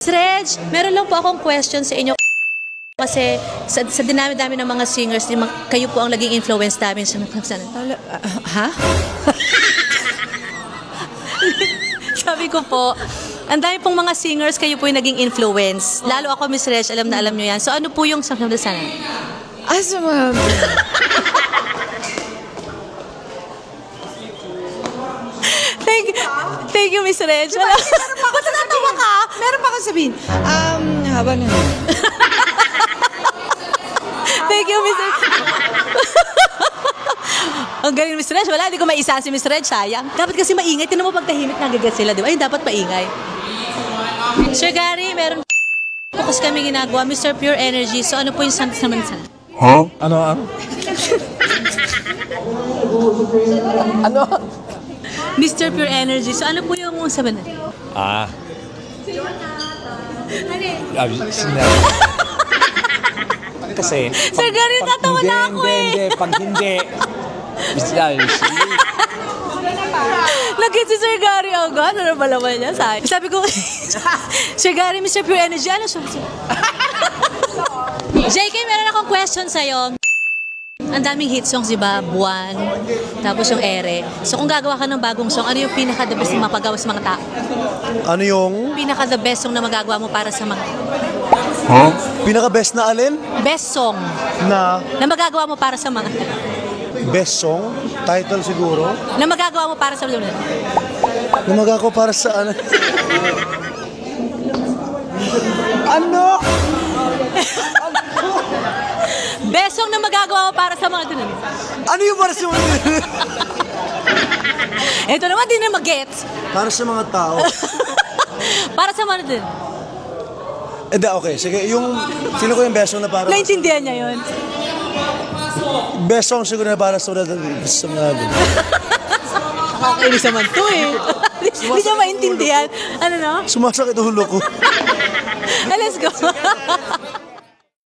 Reg, meron lang po akong question sa inyo. Kasi sa dinami-dami ng mga singers, kayo po ang naging influence namin sa ha? Sabi ko po, ang dami pong mga singers, kayo po yung naging influence. Lalo ako, Miss Reg, alam na alam nyo yan. So ano po yung sana? Asa mga... Thank you, Miss Reg. Ba't natatawa ka? Meron pa akong sabihin. Haba na. Thank you, Miss Reg. Ang galing, Miss Reg. Wala, hindi ko maisahan si Miss Reg. Sayang. Dapat kasi maingay. Tinan mo pag tahimik, nagagat sila, di ba? Ay, dapat maingay. Sir Gary, meron focus kami ginagawa. Mr. Pure Energy. So, ano po yung santos naman sa? Huh? Ano? Ano? Mr. Pure Energy. So, ano po yung sabi na? Kasi... Sir Gary, tatawa na ako eh. Pag hindi. Lagyan si Sir Gary agad. Ano ba naman niya? Sabi ko, Sir Gary, Mr. Pure Energy, ano siya? JK, meron akong question sa'yo. Ang daming hit songs, diba? Buwan, tapos yung Ere. So kung gagawa ka ng bagong song, ano yung pinaka-the best na mapagawa sa mga tao? Ano yung? Pinaka-the best song na magagawa mo para sa mga... Huh? Pinaka-best na alin? Best song Na magagawa mo para sa mga... best song? Title siguro? Na magagawa mo para sa mga... Lumaga ko para sa ano? Ano? Best song na magagawa mo para sa mga... Ano yung para sa mga... Ito naman, di na mag-gets. Para sa mga tao? Para sa mga din. Okay. Sige, yung... Sino ko yung best song na para... Naintindihan niya yun. Best song siguro na para sa mga... Nakakainis naman to eh. Hindi niya maintindihan. Ano no? Sumasakit ulo ko. Let's go.